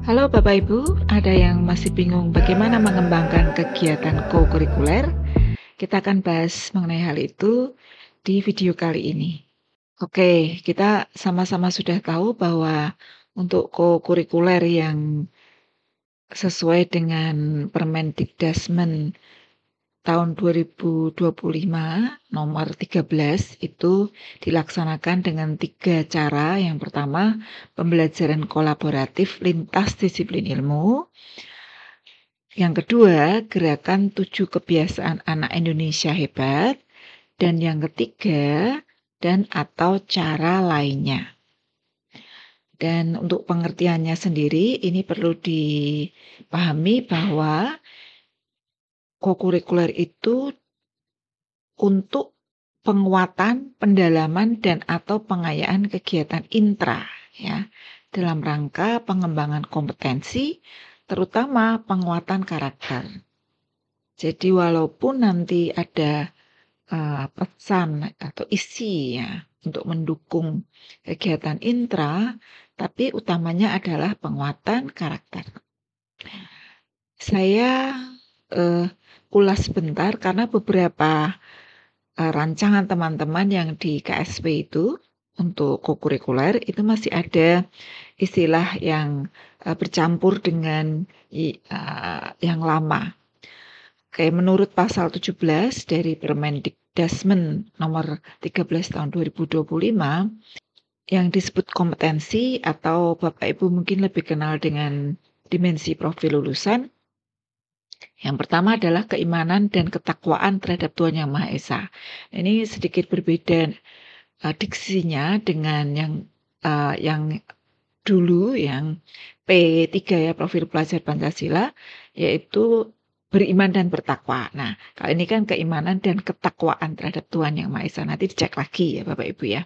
Halo Bapak Ibu, ada yang masih bingung bagaimana mengembangkan kegiatan co-kurikuler? Kita akan bahas mengenai hal itu di video kali ini. Oke, kita sama-sama sudah tahu bahwa untuk co-kurikuler yang sesuai dengan Permendikdasmen tahun 2025 nomor 13 itu dilaksanakan dengan 3 cara. Yang pertama, pembelajaran kolaboratif lintas disiplin ilmu. Yang kedua, gerakan 7 kebiasaan anak Indonesia hebat. Dan yang ketiga, dan atau cara lainnya. Dan untuk pengertiannya sendiri, ini perlu dipahami bahwa co-kurikuler itu untuk penguatan, pendalaman, dan atau pengayaan kegiatan intra, ya, dalam rangka pengembangan kompetensi, terutama penguatan karakter. Jadi walaupun nanti ada pesan atau isi ya untuk mendukung kegiatan intra, tapi utamanya adalah penguatan karakter. Saya ulas sebentar karena beberapa rancangan teman-teman yang di KSP itu untuk co-kurikuler itu masih ada istilah yang bercampur dengan yang lama. Oke, menurut pasal 17 dari Permendikdasmen nomor 13 tahun 2025 yang disebut kompetensi atau Bapak Ibu mungkin lebih kenal dengan dimensi profil lulusan. Yang pertama adalah keimanan dan ketakwaan terhadap Tuhan Yang Maha Esa. Ini sedikit berbeda diksinya dengan yang dulu yang P3 ya, profil pelajar Pancasila, yaitu beriman dan bertakwa. Nah, kalau ini kan keimanan dan ketakwaan terhadap Tuhan Yang Maha Esa. Nanti dicek lagi ya Bapak Ibu ya.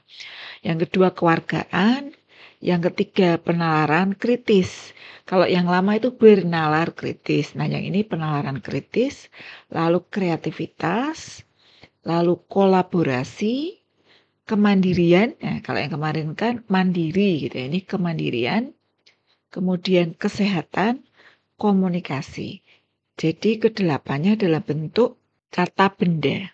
Yang kedua kewargaan, yang ketiga penalaran kritis. Kalau yang lama itu bernalar kritis. Nah, yang ini penalaran kritis, lalu kreativitas, lalu kolaborasi, kemandirian. Nah, kalau yang kemarin kan mandiri gitu ya. Ini kemandirian, kemudian kesehatan, komunikasi. Jadi kedelapannya dalam bentuk kata benda.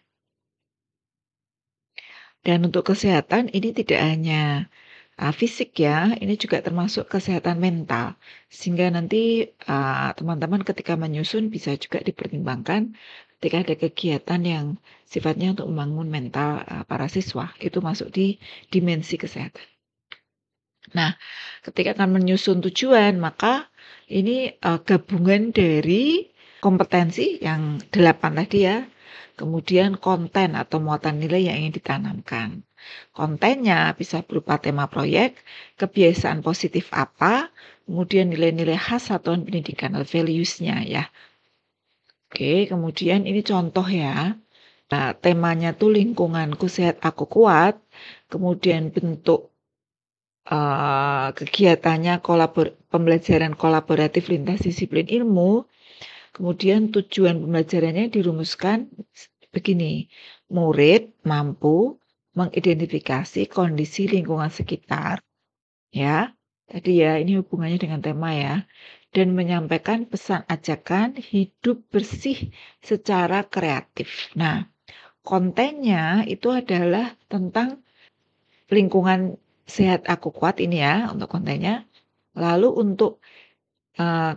Dan untuk kesehatan ini tidak hanya fisik ya, ini juga termasuk kesehatan mental. Sehingga nanti teman-teman ketika menyusun bisa juga dipertimbangkan ketika ada kegiatan yang sifatnya untuk membangun mental para siswa. Itu masuk di dimensi kesehatan. Nah, ketika akan menyusun tujuan, maka ini gabungan dari kompetensi yang 8 tadi ya, kemudian konten atau muatan nilai yang ingin ditanamkan. Kontennya bisa berupa tema proyek, kebiasaan positif apa, kemudian nilai-nilai khas satuan pendidikan atau values-nya ya. Oke, kemudian ini contoh ya. Nah, temanya tuh lingkunganku sehat aku kuat, kemudian bentuk kegiatannya pembelajaran kolaboratif lintas disiplin ilmu. Kemudian tujuan pembelajarannya dirumuskan begini, murid mampu mengidentifikasi kondisi lingkungan sekitar, ya, tadi ya ini hubungannya dengan tema ya, dan menyampaikan pesan ajakan hidup bersih secara kreatif. Nah, kontennya itu adalah tentang lingkungan sehat aku kuat ini ya untuk kontennya. Lalu untuk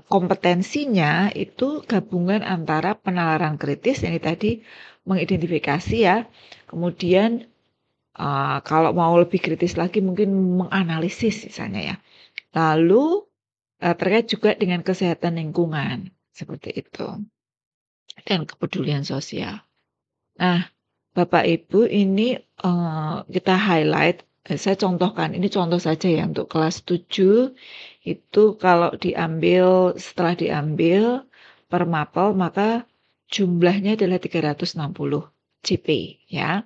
kompetensinya itu gabungan antara penalaran kritis ini tadi mengidentifikasi ya. Kemudian kalau mau lebih kritis lagi mungkin menganalisis misalnya ya. Lalu terkait juga dengan kesehatan lingkungan seperti itu. Dan kepedulian sosial. Nah, Bapak Ibu ini kita highlight, saya contohkan, ini contoh saja ya untuk kelas 7 itu kalau setelah diambil per mapel maka jumlahnya adalah 360 CP ya.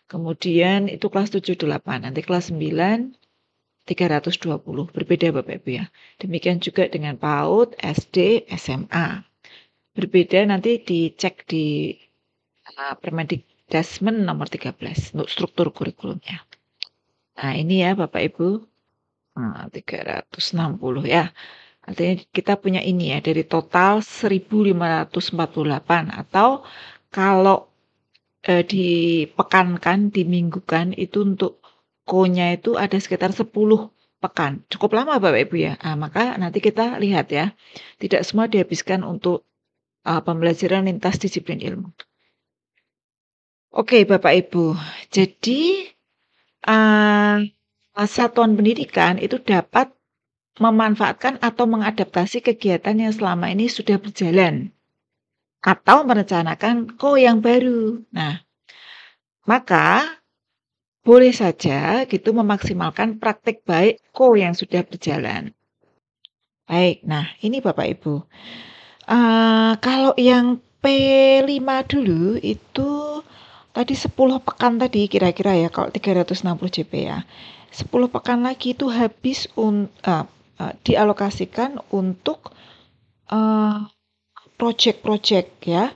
Kemudian itu kelas 7 8, nanti kelas 9 320, berbeda Bapak Ibu ya. Demikian juga dengan PAUD, SD, SMA. Berbeda nanti dicek di Permendikdasmen nomor 13 untuk struktur kurikulumnya. Nah, ini ya Bapak Ibu, 360 ya. Artinya kita punya ini ya, dari total 1.548 atau kalau, dipekankan, diminggukan itu untuk ko-nya itu ada sekitar 10 pekan. Cukup lama Bapak Ibu ya. Maka nanti kita lihat ya, tidak semua dihabiskan untuk, pembelajaran lintas disiplin ilmu. Oke Bapak Ibu, jadi, eee, satuan pendidikan itu dapat memanfaatkan atau mengadaptasi kegiatan yang selama ini sudah berjalan atau merencanakan yang baru. Nah, maka boleh saja gitu memaksimalkan praktik baik yang sudah berjalan. Baik, nah ini Bapak Ibu, kalau yang P5 dulu itu tadi 10 pekan tadi kira-kira ya kalau 360 JP ya. 10 pekan lagi itu habis dialokasikan untuk, eee, projek-projek ya,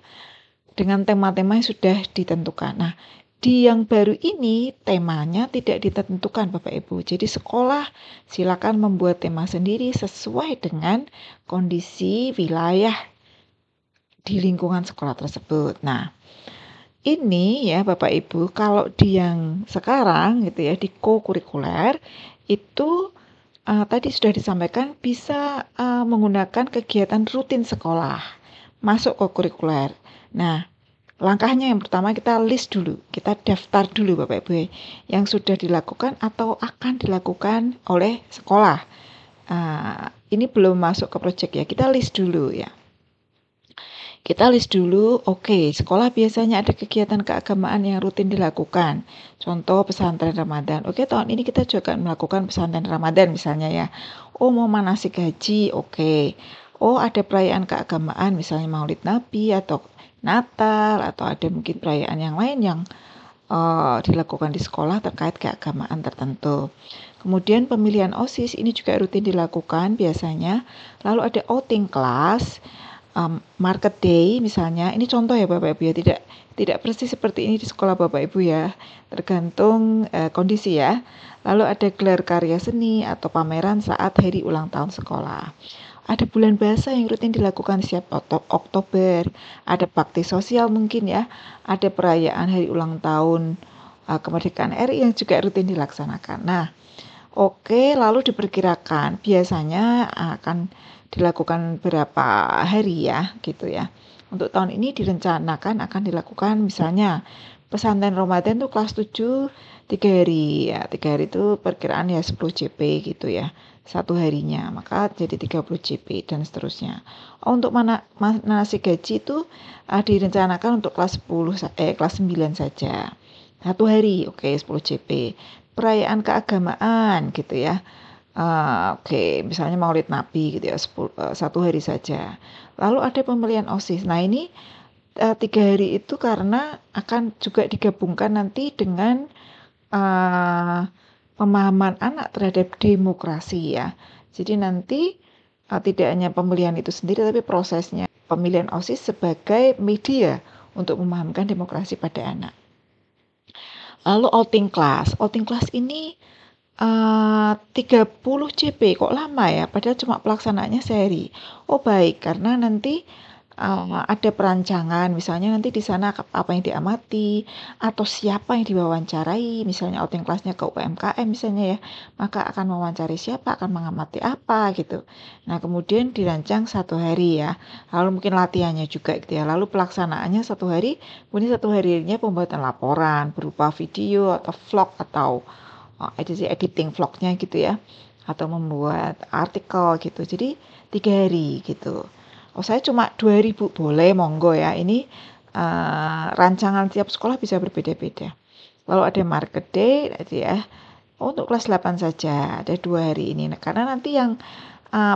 dengan tema-tema yang sudah ditentukan. Nah, di yang baru ini temanya tidak ditentukan Bapak Ibu. Jadi sekolah silakan membuat tema sendiri sesuai dengan kondisi wilayah di lingkungan sekolah tersebut. Nah, ini ya Bapak Ibu, kalau di yang sekarang gitu ya, di co-kurikuler itu tadi sudah disampaikan bisa menggunakan kegiatan rutin sekolah masuk co-kurikuler. Nah, langkahnya yang pertama kita list dulu, kita daftar dulu Bapak Ibu yang sudah dilakukan atau akan dilakukan oleh sekolah. Ini belum masuk ke proyek ya, kita list dulu ya. Kita list dulu, oke, sekolah biasanya ada kegiatan keagamaan yang rutin dilakukan. Contoh pesantren Ramadan. Oke, tahun ini kita juga melakukan pesantren Ramadan misalnya ya. Oh, mau manasik haji, oke. Oh, ada perayaan keagamaan misalnya Maulid Nabi atau Natal atau ada mungkin perayaan yang lain yang dilakukan di sekolah terkait keagamaan tertentu. Kemudian pemilihan OSIS ini juga rutin dilakukan biasanya. Lalu ada outing kelas, market day misalnya. Ini contoh ya Bapak Ibu ya, tidak persis seperti ini di sekolah Bapak Ibu ya, tergantung kondisi ya. Lalu ada gelar karya seni atau pameran saat hari ulang tahun sekolah. Ada bulan bahasa yang rutin dilakukan setiap Oktober. Ada bakti sosial mungkin ya. Ada perayaan hari ulang tahun kemerdekaan RI yang juga rutin dilaksanakan. Nah, oke, lalu diperkirakan biasanya akan dilakukan berapa hari ya, gitu ya. Untuk tahun ini direncanakan akan dilakukan misalnya pesantren Ramadan tuh kelas 7 3 hari ya. 3 hari itu perkiraan ya 10 JP gitu ya. Satu harinya, maka jadi 30 JP dan seterusnya. Untuk manasik gaji itu direncanakan untuk kelas 10 kelas 9 saja. Satu hari, oke 10 JP. Perayaan keagamaan gitu ya. Oke, misalnya Maulid Nabi gitu ya, satu hari saja. Lalu ada pemilihan OSIS. Nah ini 3 hari itu karena akan juga digabungkan nanti dengan pemahaman anak terhadap demokrasi ya. Jadi nanti tidak hanya pemilihan itu sendiri tapi prosesnya pemilihan OSIS sebagai media untuk memahamkan demokrasi pada anak. Lalu outing class ini 30 JP kok lama ya? Padahal cuma pelaksanaannya sehari. Oh baik, karena nanti ada perancangan, misalnya nanti di sana apa yang diamati atau siapa yang diwawancarai, misalnya outing kelasnya ke UMKM misalnya ya, maka akan mewawancari siapa, akan mengamati apa gitu. Nah kemudian dirancang satu hari ya, lalu mungkin latihannya juga gitu ya, lalu pelaksanaannya satu hari, kemudian satu harinya pembuatan laporan berupa video atau vlog atau editing vlognya gitu ya, atau membuat artikel gitu. Jadi 3 hari gitu. Oh saya cuma 2.000 boleh monggo ya. Ini rancangan tiap sekolah bisa berbeda-beda. Lalu ada market day ya. Untuk kelas 8 saja ada 2 hari ini. Nah, karena nanti yang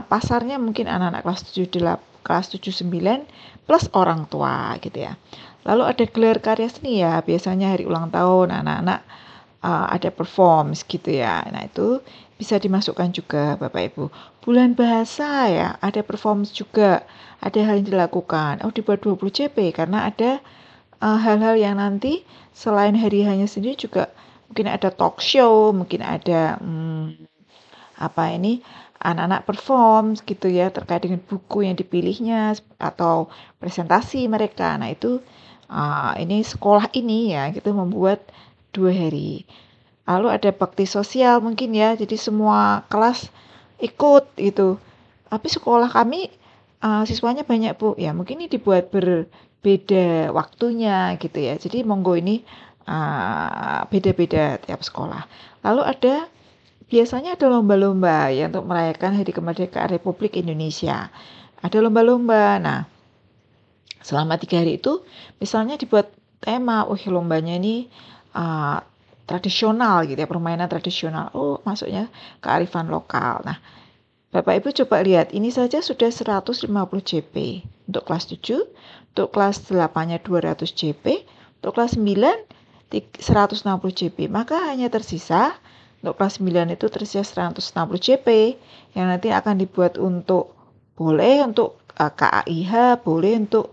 pasarnya mungkin anak-anak kelas 7 kelas 7 9 plus orang tua gitu ya. Lalu ada gelar karya seni ya. Biasanya hari ulang tahun anak-anak ada performs gitu ya. Nah itu bisa dimasukkan juga Bapak Ibu. Bulan bahasa ya, ada performance juga, ada hal yang dilakukan. Oh dibuat 20 CP karena ada hal-hal yang nanti selain hari hanya sendiri juga mungkin ada talk show, mungkin ada anak-anak perform gitu ya terkait dengan buku yang dipilihnya atau presentasi mereka. Nah itu ini sekolah ini ya gitu membuat 2 hari. Lalu ada bakti sosial mungkin ya, jadi semua kelas ikut gitu. Tapi sekolah kami siswanya banyak Bu, ya mungkin ini dibuat berbeda waktunya gitu ya. Jadi monggo ini beda-beda tiap sekolah. Lalu biasanya ada lomba-lomba ya untuk merayakan Hari Kemerdekaan Republik Indonesia. Ada lomba-lomba. Nah, selama 3 hari itu misalnya dibuat tema, lombanya ini tradisional gitu ya, permainan tradisional. Masuknya kearifan lokal. Nah, Bapak Ibu coba lihat, ini saja sudah 150 JP untuk kelas 7, untuk kelas 8-nya 200 JP, untuk kelas 9 160 JP. Maka hanya tersisa untuk kelas 9 itu tersisa 160 JP yang nanti akan dibuat boleh untuk KAIH, boleh untuk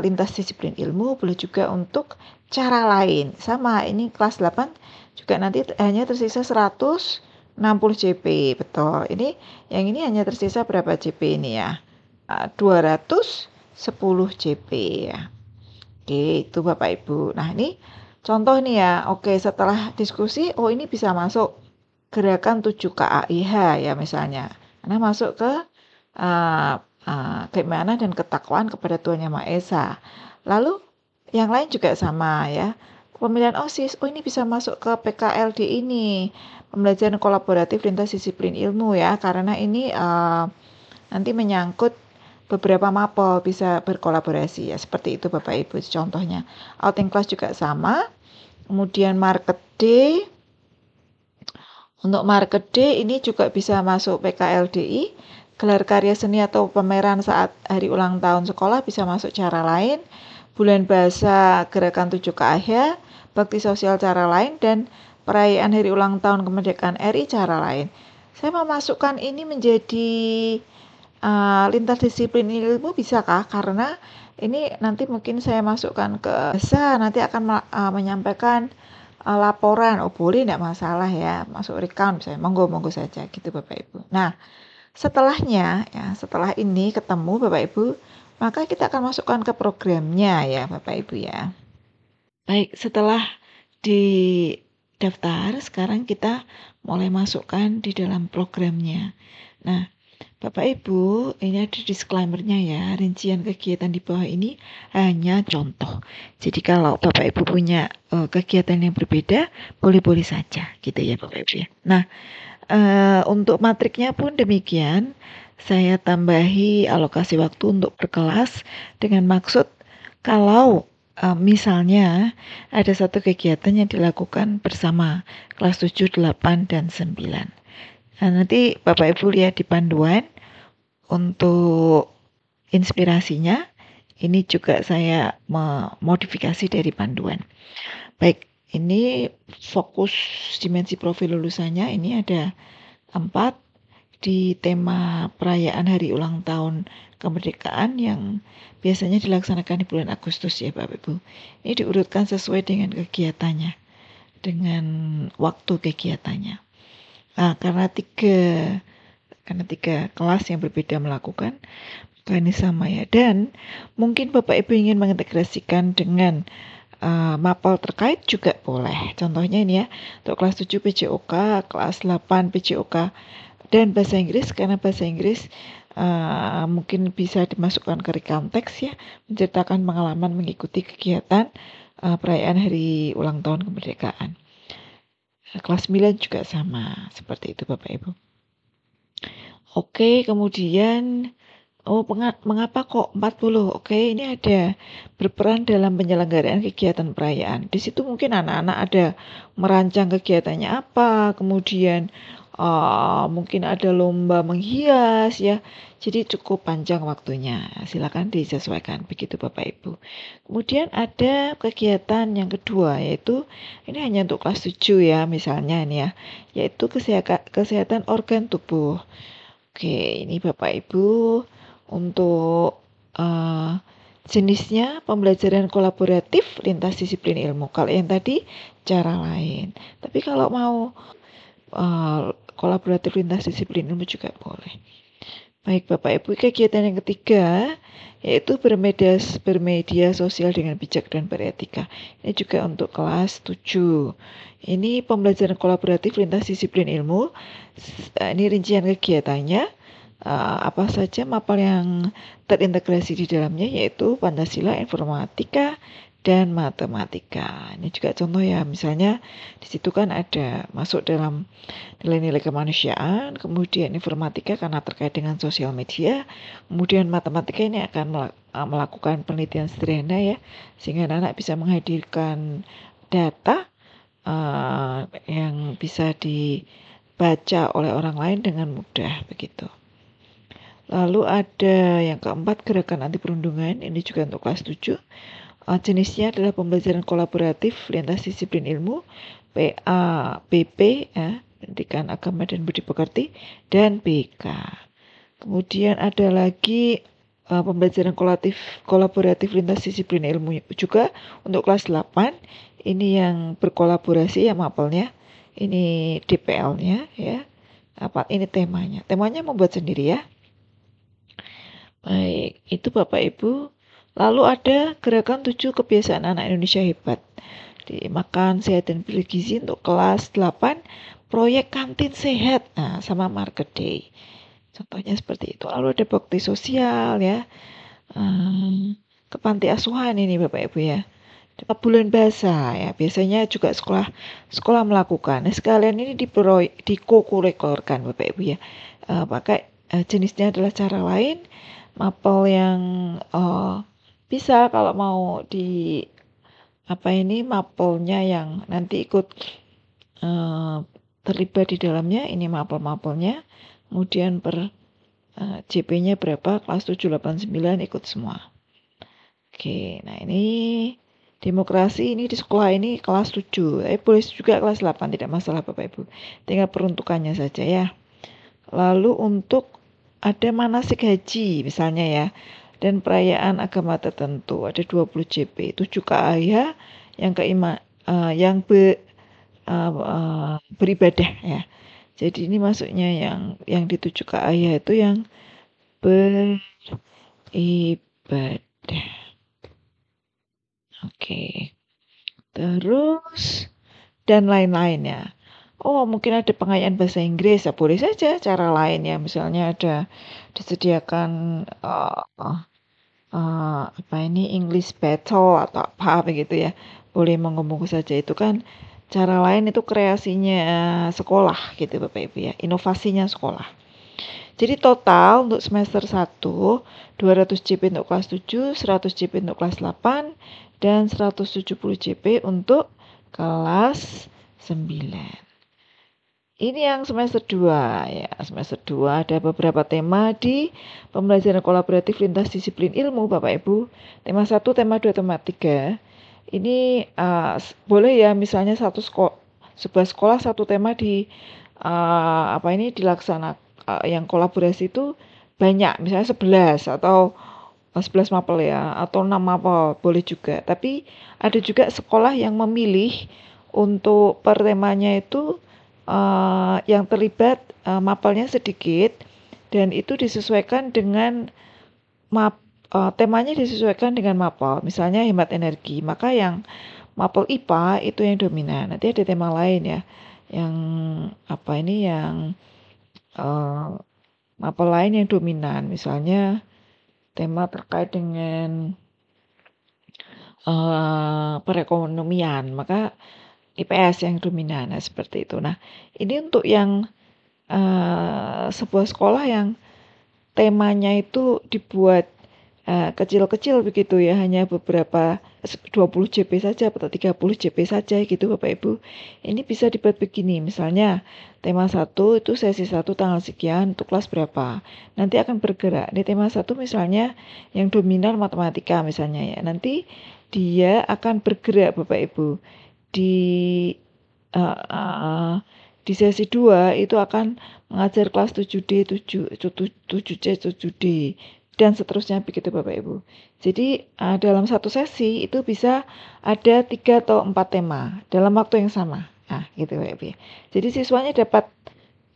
lintas disiplin ilmu, boleh juga untuk cara lain. Sama, ini kelas 8 juga nanti hanya tersisa 160 JP, betul. Yang ini hanya tersisa berapa JP ini ya? 210 JP ya. Oke, itu Bapak Ibu. Nah, ini contoh nih ya. Oke, setelah diskusi, ini bisa masuk gerakan 7 KAIH ya misalnya. Karena masuk ke keimanan dan ketakwaan kepada Tuhan Yang Maha Esa. Lalu yang lain juga sama ya. Pemilihan OSIS, ini bisa masuk ke PKLD ini. Pembelajaran kolaboratif lintas disiplin ilmu ya. Karena ini nanti menyangkut beberapa mapel bisa berkolaborasi ya. Seperti itu Bapak Ibu contohnya. Outing class juga sama. Kemudian market day. Untuk market day ini juga bisa masuk PKLDI. Gelar karya seni atau pameran saat hari ulang tahun sekolah bisa masuk cara lain. Bulan bahasa gerakan 7 KAIH, bakti sosial cara lain, dan perayaan hari ulang tahun kemerdekaan RI cara lain. Saya memasukkan ini menjadi lintas disiplin ilmu bisakah? Karena ini nanti mungkin saya masukkan ke bahasa, nanti akan menyampaikan laporan. Boleh, tidak masalah ya, masuk recount misalnya, monggo saja gitu Bapak Ibu. Nah, setelahnya ya, setelah ini ketemu Bapak Ibu, maka kita akan masukkan ke programnya ya Bapak Ibu ya. Baik, setelah di daftar, sekarang kita mulai masukkan di dalam programnya. Nah, Bapak Ibu, ini ada disclaimer-nya ya, rincian kegiatan di bawah ini hanya contoh. Jadi kalau Bapak Ibu punya kegiatan yang berbeda, boleh-boleh saja gitu ya Bapak Ibu ya. Nah, untuk matriknya pun demikian, saya tambahi alokasi waktu untuk berkelas dengan maksud kalau misalnya ada satu kegiatan yang dilakukan bersama kelas 7, 8, dan 9. Nah, nanti Bapak Ibu lihat di panduan untuk inspirasinya. Ini juga saya memodifikasi dari panduan. Baik, ini fokus dimensi profil lulusannya. Ini ada 4 di tema perayaan hari ulang tahun kemerdekaan yang biasanya dilaksanakan di bulan Agustus ya Bapak Ibu. Ini diurutkan sesuai dengan kegiatannya, dengan waktu kegiatannya. Nah, karena tiga kelas yang berbeda melakukan, maka ini sama ya. Dan mungkin Bapak Ibu ingin mengintegrasikan dengan mapel terkait juga boleh. Contohnya ini ya, untuk kelas 7 PJOK, kelas 8 PJOK, dan bahasa Inggris, karena bahasa Inggris mungkin bisa dimasukkan ke recount text ya, menceritakan pengalaman mengikuti kegiatan perayaan hari ulang tahun kemerdekaan. Kelas 9 juga sama, seperti itu Bapak Ibu. Oke, kemudian mengapa kok 40? Oke, ini ada berperan dalam penyelenggaraan kegiatan perayaan. Di situ mungkin anak-anak ada merancang kegiatannya apa, kemudian mungkin ada lomba menghias ya. Jadi cukup panjang waktunya. Silakan disesuaikan begitu Bapak Ibu. Kemudian ada kegiatan yang kedua, yaitu ini hanya untuk kelas 7 ya, misalnya ini ya, yaitu kesehatan organ tubuh. Oke, ini Bapak Ibu untuk jenisnya pembelajaran kolaboratif lintas disiplin ilmu. Kalau yang tadi cara lain. Tapi kalau mau kolaboratif lintas disiplin ilmu juga boleh. Baik Bapak Ibu, kegiatan yang ketiga yaitu bermedia sosial dengan bijak dan beretika. Ini juga untuk kelas 7. Ini pembelajaran kolaboratif lintas disiplin ilmu. Ini rincian kegiatannya. Apa saja mapel yang terintegrasi di dalamnya yaitu Pancasila, informatika, dan matematika. Ini juga contoh ya, misalnya di situ kan ada masuk dalam nilai-nilai kemanusiaan, kemudian informatika karena terkait dengan sosial media, kemudian matematika ini akan melakukan penelitian sederhana ya, sehingga anak bisa menghadirkan data yang bisa dibaca oleh orang lain dengan mudah begitu. Lalu ada yang keempat, gerakan anti perundungan, ini juga untuk kelas 7. Jenisnya adalah pembelajaran kolaboratif lintas disiplin ilmu, PABP ya, Pendidikan Agama dan Budi Pekerti, dan BK. Kemudian ada lagi pembelajaran kolaboratif lintas disiplin ilmu juga untuk kelas 8. Ini yang berkolaborasi ya mapelnya. Ini DPL-nya ya. Ini temanya. Temanya membuat sendiri ya. Baik, itu Bapak Ibu. Lalu ada gerakan 7 kebiasaan anak Indonesia hebat. Makan sehat dan pilih gizi untuk kelas 8, proyek kantin sehat sama market day. Contohnya seperti itu. Lalu ada bakti sosial ya. Ke panti asuhan ini Bapak Ibu ya. Bulan bahasa ya, biasanya juga sekolah melakukan. Nah, sekalian ini dikokurikulerkan Bapak Ibu ya. Pakai jenisnya adalah cara lain. Mapel yang bisa kalau mau di mapelnya yang nanti ikut terlibat di dalamnya, ini mapel-mapelnya, kemudian per JP-nya berapa, kelas 7, 8, 9 ikut semua. Oke, nah ini demokrasi ini di sekolah ini kelas 7, boleh juga kelas 8, tidak masalah Bapak Ibu, tinggal peruntukannya saja ya. Lalu untuk ada manasik haji misalnya ya, dan perayaan agama tertentu ada 20 JP, 7 KAIH yang beribadah ya. Jadi ini maksudnya yang di 7 KAIH itu yang beribadah. Oke. Terus dan lain-lainnya. Oh, mungkin ada pengayaan bahasa Inggris, ya boleh saja cara lain ya. Misalnya ada disediakan English battle atau apa begitu ya. Boleh mengomong saja, itu kan cara lain, itu kreasinya sekolah gitu Bapak Ibu ya. Inovasinya sekolah. Jadi total untuk semester 1 200 JP untuk kelas 7, 100 JP untuk kelas 8, dan 170 JP untuk kelas 9. Ini yang semester 2 ya. Semester 2 ada beberapa tema di pembelajaran kolaboratif lintas disiplin ilmu Bapak Ibu. Tema 1, tema 2, tema 3. Ini boleh ya, misalnya sebuah sekolah satu tema dilaksanakan yang kolaborasi itu banyak, misalnya 11 atau 11 mapel ya, atau 6 mapel boleh juga. Tapi ada juga sekolah yang memilih untuk per temanya itu yang terlibat mapelnya sedikit, dan itu disesuaikan dengan temanya disesuaikan dengan mapel. Misalnya hemat energi, maka yang mapel IPA itu yang dominan. Nanti ada tema lain ya, yang mapel lain yang dominan. Misalnya tema terkait dengan perekonomian, maka IPS yang dominan, seperti itu. Nah, ini untuk yang sebuah sekolah yang temanya itu dibuat kecil-kecil begitu ya, hanya beberapa 20 JP saja atau 30 JP saja gitu Bapak Ibu. Ini bisa dibuat begini, misalnya tema 1 itu sesi 1 tanggal sekian untuk kelas berapa. Nanti akan bergerak. Ini tema 1 misalnya yang dominan matematika misalnya ya. Nanti dia akan bergerak Bapak Ibu. Di sesi 2 itu akan mengajar kelas 7D, 7C, 7D, dan seterusnya begitu Bapak Ibu. Jadi dalam satu sesi itu bisa ada 3 atau 4 tema dalam waktu yang sama. Nah, gitu Bapak Ibu. Jadi siswanya dapat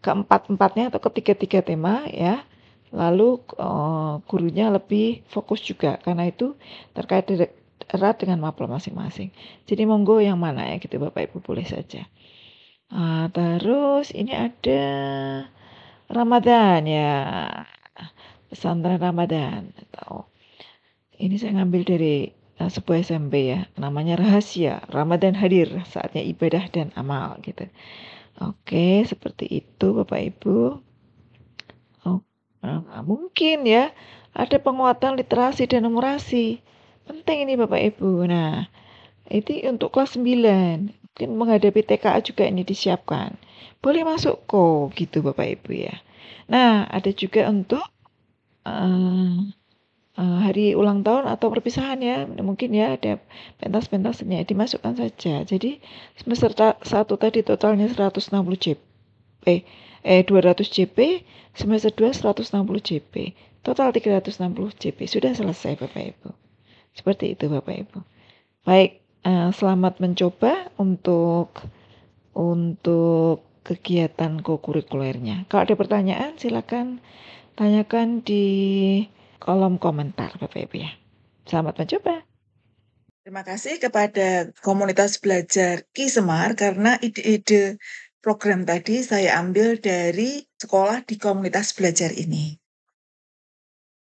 keempat-empatnya atau ketiga-tiga tema ya. Lalu gurunya lebih fokus juga karena itu terkait erat dengan mapel masing-masing. Jadi monggo yang mana ya gitu Bapak Ibu boleh saja. Terus ini ada Ramadan ya. Pesantren Ramadan. Ini saya ngambil dari sebuah SMP ya. Namanya Rahasia. Ramadan hadir saatnya ibadah dan amal gitu. Oke, seperti itu Bapak Ibu. Oh, mungkin ya ada penguatan literasi dan numerasi. Penting ini Bapak Ibu. Nah, itu untuk kelas 9. Mungkin menghadapi TKA juga ini disiapkan. Boleh masuk kok gitu Bapak Ibu ya. Nah, ada juga untuk hari ulang tahun atau perpisahan ya. Mungkin ya ada pentas-pentasnya dimasukkan saja. Jadi semester 1 tadi totalnya 160 JP. 200 JP, semester 2 160 JP. Total 360 JP. Sudah selesai Bapak Ibu. Seperti itu Bapak Ibu. Baik, selamat mencoba untuk kegiatan kokurikulernya. Kalau ada pertanyaan silakan tanyakan di kolom komentar Bapak Ibu ya. Selamat mencoba. Terima kasih kepada komunitas belajar Ki Semar karena ide-ide program tadi saya ambil dari sekolah di komunitas belajar ini.